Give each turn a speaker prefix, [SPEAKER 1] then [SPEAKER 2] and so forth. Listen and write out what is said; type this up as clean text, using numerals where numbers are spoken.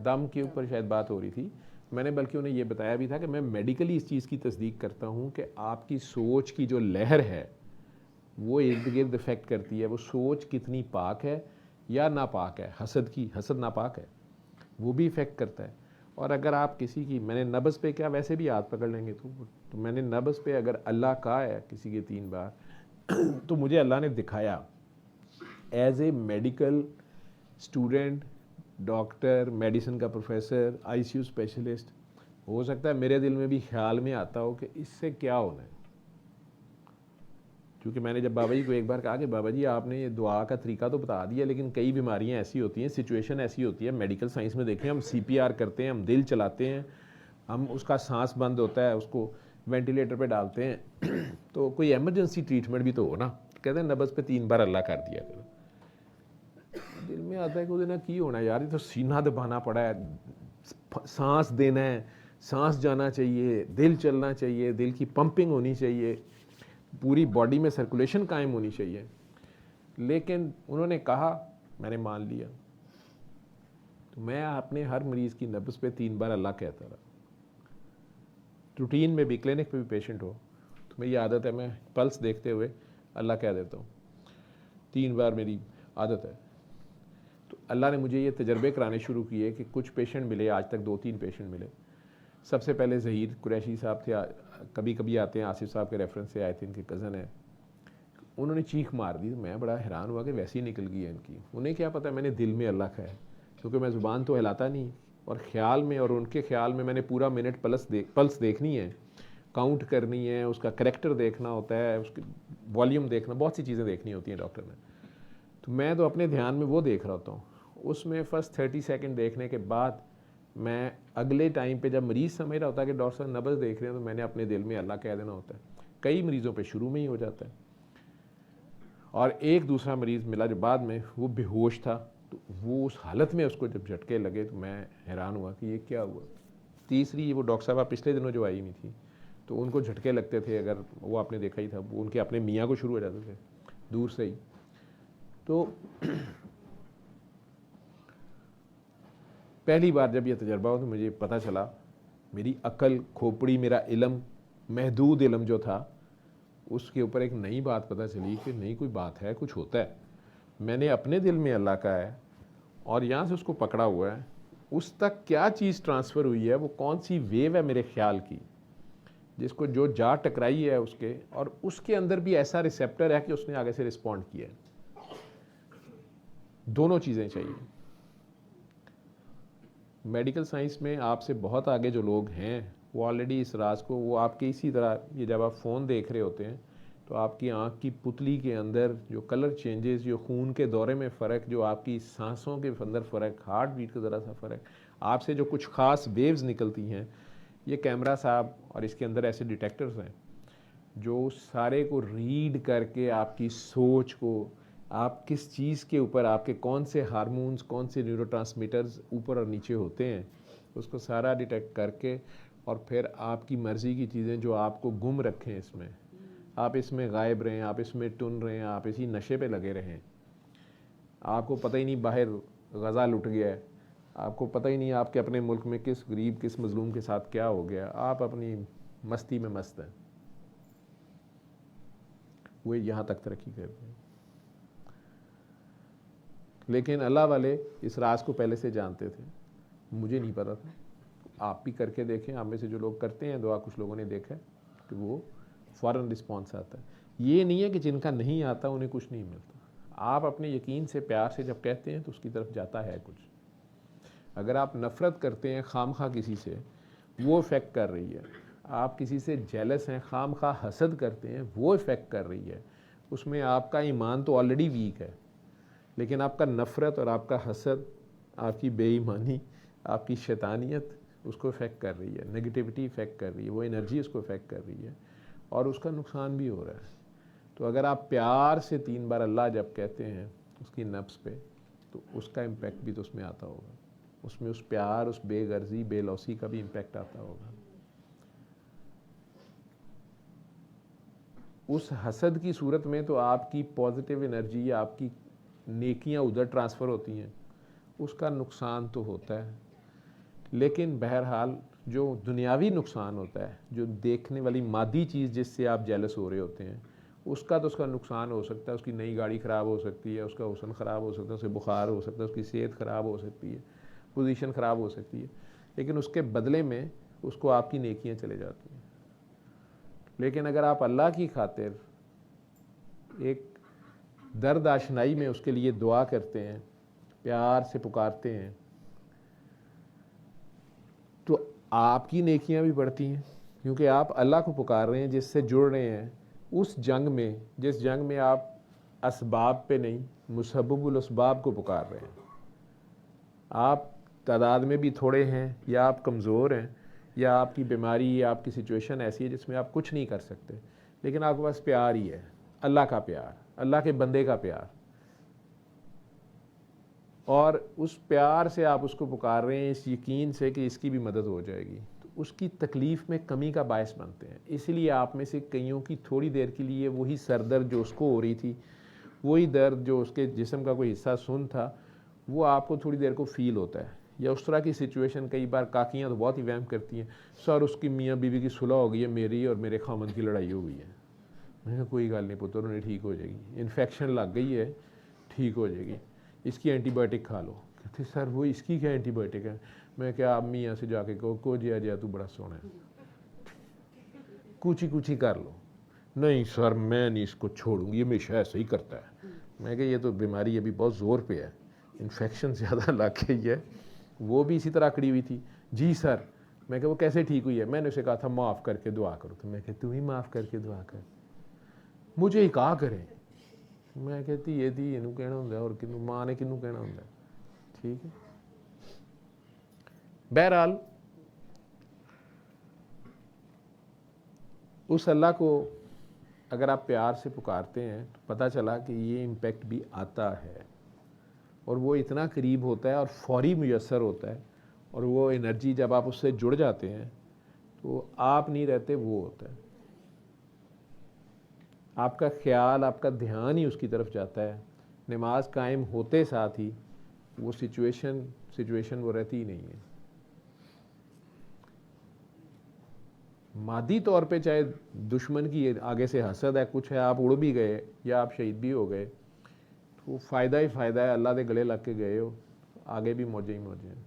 [SPEAKER 1] दम के ऊपर शायद बात हो रही थी। मैंने बल्कि उन्हें ये बताया भी था कि मैं मेडिकली इस चीज़ की तस्दीक करता हूँ कि आपकी सोच की जो लहर है वो इर्द गिर्द इफ़ेक्ट करती है। वो सोच कितनी पाक है या नापाक है, हसद की, हसद नापाक है, वो भी इफ़ेक्ट करता है। और अगर आप किसी की, मैंने नब्ज़ पे क्या, वैसे भी हाथ पकड़ लेंगे तो मैंने नब्ज़ पे अगर अल्लाह कहा है किसी के 3 बार तो मुझे अल्लाह ने दिखाया as a medical student, doctor, medicine का प्रोफेसर, आईसीयू स्पेशलिस्ट, हो सकता है मेरे दिल में भी ख्याल में आता हो कि इससे क्या होना है। क्योंकि मैंने जब बाबा जी को एक बार कहा कि बाबा जी आपने ये दुआ का तरीका तो बता दिया, लेकिन कई बीमारियां ऐसी होती हैं, सिचुएशन ऐसी होती है, मेडिकल साइंस में देखें हम सीपीआर करते हैं, हम दिल चलाते हैं, हम उसका सांस बंद होता है, उसको वेंटिलेटर पे डालते हैं तो कोई एमरजेंसी ट्रीटमेंट भी तो हो ना। कहते हैं नब्ज़ पे 3 बार अल्लाह कर दिया करो। दिल में आता है कि उसे ना की होना यार, ये तो सीना दबाना पड़ा है, सांस देना है, सांस जाना चाहिए, दिल चलना चाहिए, दिल की पंपिंग होनी चाहिए, पूरी बॉडी में सर्कुलेशन कायम होनी चाहिए। लेकिन उन्होंने कहा, मैंने मान लिया। तो मैं अपने हर मरीज़ की नब्ज़ पे 3 बार अल्लाह कहता रहा। रूटीन में भी, क्लिनिक पे भी पेशेंट हो तो मेरी आदत है मैं पल्स देखते हुए अल्लाह कह देता हूँ, 3 बार मेरी आदत है। तो अल्लाह ने मुझे ये तजर्बे कराने शुरू किए कि कुछ पेशेंट मिले, आज तक 2-3 पेशेंट मिले। सबसे पहले ज़हीर कुरैशी साहब थे, कभी कभी आते हैं, आसिफ साहब के रेफरेंस से आए थे, इनके कज़न हैं। उन्होंने चीख मार दी, मैं बड़ा हैरान हुआ कि वैसे ही निकल गई है इनकी। उन्हें क्या पता मैंने दिल में अल्लाह का है, क्योंकि मैं ज़ुबान तो हिलाता नहीं, और ख्याल में, और उनके ख्याल में मैंने पूरा मिनट पल्स देखनी है, काउंट करनी है, उसका करेक्टर देखना होता है, उसकी वॉल्यूम देखना, बहुत सी चीज़ें देखनी होती हैं डॉक्टर ने। तो मैं तो अपने ध्यान में वो देख रहा होता हूँ। उसमें फ़र्स्ट 30 सेकंड देखने के बाद मैं अगले टाइम पे, जब मरीज़ समझ रहा होता है कि डॉक्टर साहब नब्ज़ देख रहे हैं, तो मैंने अपने दिल में अल्लाह कह देना होता है। कई मरीज़ों पे शुरू में ही हो जाता है। और एक दूसरा मरीज़ मिला जो बाद में, वो बेहोश था, तो वो उस हालत में उसको जब झटके लगे तो मैं हैरान हुआ कि ये क्या हुआ। तीसरी, वो डॉक्टर साहब पिछले दिनों जो आई हुई थी, तो उनको झटके लगते थे, अगर वो आपने देखा ही था, वो उनके अपने मियाँ को शुरू हो जाते थे दूर से ही। तो पहली बार जब ये तजर्बा हो तो मुझे पता चला, मेरी अकल, खोपड़ी, मेरा इल्म, महदूद इल्म जो था, उसके ऊपर एक नई बात पता चली कि नहीं, कोई बात है, कुछ होता है। मैंने अपने दिल में अल्लाह का है और यहाँ से उसको पकड़ा हुआ है, उस तक क्या चीज़ ट्रांसफ़र हुई है, वो कौन सी वेव है मेरे ख्याल की, जिसको जो जा टकराई है उसके, और उसके अंदर भी ऐसा रिसेप्टर है कि उसने आगे से रिस्पॉन्ड किया है। दोनों चीज़ें चाहिए। मेडिकल साइंस में आपसे बहुत आगे जो लोग हैं, वो ऑलरेडी इस राज को, वो आपके इसी तरह, ये जब आप फ़ोन देख रहे होते हैं तो आपकी आँख की पुतली के अंदर जो कलर चेंजेस, जो खून के दौरे में फ़र्क, जो आपकी सांसों के अंदर फ़र्क, हार्ट बीट का ज़रा सा फ़र्क, आपसे जो कुछ ख़ास वेव्स निकलती हैं, ये कैमरा साहब और इसके अंदर ऐसे डिटेक्टर्स हैं जो सारे को रीड करके आपकी सोच को, आप किस चीज़ के ऊपर, आपके कौन से हार्मोन्स, कौन से न्यूरोट्रांसमीटर्स ऊपर और नीचे होते हैं, उसको सारा डिटेक्ट करके, और फिर आपकी मर्ज़ी की चीज़ें जो आपको गुम रखें इसमें, आप इसमें गायब रहें, आप इसमें टुन रहें, आप इसी नशे पे लगे रहें, आपको पता ही नहीं बाहर गज़ा लुट गया है, आपको पता ही नहीं आपके अपने मुल्क में किस गरीब, किस मज़लूम के साथ क्या हो गया, आप अपनी मस्ती में मस्त हैं। वो यहाँ तक तरक्की कर रहे हैं। लेकिन अल्लाह वाले इस राज को पहले से जानते थे, मुझे नहीं पता था। आप भी करके देखें, आप में से जो लोग करते हैं दुआ, कुछ लोगों ने देखा है कि वो फ़ौरन रिस्पॉन्स आता है। ये नहीं है कि जिनका नहीं आता उन्हें कुछ नहीं मिलता। आप अपने यकीन से, प्यार से जब कहते हैं तो उसकी तरफ जाता है कुछ। अगर आप नफ़रत करते हैं खामखा किसी से, वो इफ़ेक्ट कर रही है। आप किसी से जेलस हैं, खामखा हसद करते हैं, वो इफ़ेक्ट कर रही है। उसमें आपका ईमान तो ऑलरेडी वीक है, लेकिन आपका नफ़रत और आपका हसद, आपकी बेईमानी, आपकी शैतानियत उसको इफ़ेक्ट कर रही है, नेगेटिविटी इफ़ेक्ट कर रही है, वो एनर्जी उसको इफ़ेक्ट कर रही है, और उसका नुकसान भी हो रहा है। तो अगर आप प्यार से 3 बार अल्लाह जब कहते हैं उसकी नफ्स पे, तो उसका इम्पेक्ट भी तो उसमें आता होगा, उसमें उस प्यार, उस बेगर्जी, बेलौसी का भी इम्पेक्ट आता होगा। उस हसद की सूरत में तो आपकी पॉजिटिव एनर्जी, आपकी नेकियां उधर ट्रांसफ़र होती हैं, उसका नुकसान तो होता है। लेकिन बहरहाल जो दुनियावी नुकसान होता है, जो देखने वाली मादी चीज़ जिससे आप जेलस हो रहे होते हैं, उसका तो उसका नुकसान हो सकता है, उसकी नई गाड़ी ख़राब हो सकती है, उसका हुस्न ख़राब हो सकता है, उसे बुखार हो सकता है, उसकी सेहत ख़राब हो सकती है, पोजीशन ख़राब हो सकती है, लेकिन उसके बदले में उसको आपकी नेकियां चले जाती हैं। लेकिन अगर आप अल्लाह की खातिर एक दर्द आशनाई में उसके लिए दुआ करते हैं, प्यार से पुकारते हैं, तो आपकी नेकियां भी बढ़ती हैं, क्योंकि आप अल्लाह को पुकार रहे हैं, जिससे जुड़ रहे हैं उस जंग में, जिस जंग में आप असबाब पे नहीं, मुसब्बुल असबाब को पुकार रहे हैं। आप तादाद में भी थोड़े हैं, या आप कमज़ोर हैं, या आपकी बीमारी या आपकी सिचुएशन ऐसी है जिसमें आप कुछ नहीं कर सकते, लेकिन आपके पास प्यार ही है, अल्लाह का प्यार, अल्लाह के बंदे का प्यार, और उस प्यार से आप उसको पुकार रहे हैं इस यकीन से कि इसकी भी मदद हो जाएगी, तो उसकी तकलीफ़ में कमी का बायस बनते हैं। इसलिए आप में से कईयों की थोड़ी देर के लिए वही सर दर्द जो उसको हो रही थी, वही दर्द जो उसके जिस्म का कोई हिस्सा सुन था, वो आपको थोड़ी देर को फील होता है। या उस तरह की सिचुएशन, कई बार काकियाँ तो बहुत ही वहम करती हैं, सर उसकी मियाँ बीवी की सुलह हो गई है, मेरी और मेरे खामन की लड़ाई हो गई है। मैंने कहा कोई गल नहीं पुत्र, उन्हें ठीक हो जाएगी, इन्फेक्शन लग गई है, ठीक हो जाएगी, इसकी एंटीबायोटिक खा लो। कहते सर वो इसकी क्या एंटीबायोटिक है? मैं क्या, आप मियाँ से जाके कहो को जिया तू बड़ा सोना है, कुछ ही कर लो। नहीं सर मैं नहीं इसको छोड़ूंगी, ये हमेशा ऐसा ही करता है। मैं कहा ये तो बीमारी अभी बहुत ज़ोर पे है, इन्फेक्शन ज़्यादा लग गई है। वो भी इसी तरह अकड़ी हुई थी। जी सर। मैं कहा वो कैसे ठीक हुई है? मैंने उसे कहा था माफ़ करके दुआ करो। तो मैं कहती तू ही माफ़ करके दुआ कर, मुझे ही कहा करें। मैं कहती ये धी इनू कहना होंगे और किनू माँ ने किनू कहना होंगे। ठीक है। बहरहाल उस अल्लाह को अगर आप प्यार से पुकारते हैं तो पता चला कि ये इम्पेक्ट भी आता है, और वो इतना करीब होता है और फौरी मुयस्सर होता है, और वो एनर्जी जब आप उससे जुड़ जाते हैं तो आप नहीं रहते, वो होता है। आपका ख्याल, आपका ध्यान ही उसकी तरफ जाता है। नमाज कायम होते साथ ही वो सिचुएशन वो रहती ही नहीं है। मादी तौर पे चाहे दुश्मन की आगे से हसद है, कुछ है, आप उड़ भी गए या आप शहीद भी हो गए, तो फ़ायदा ही फ़ायदा है, अल्लाह के गले लग के गए हो, आगे भी मौजे ही मौजे हैं।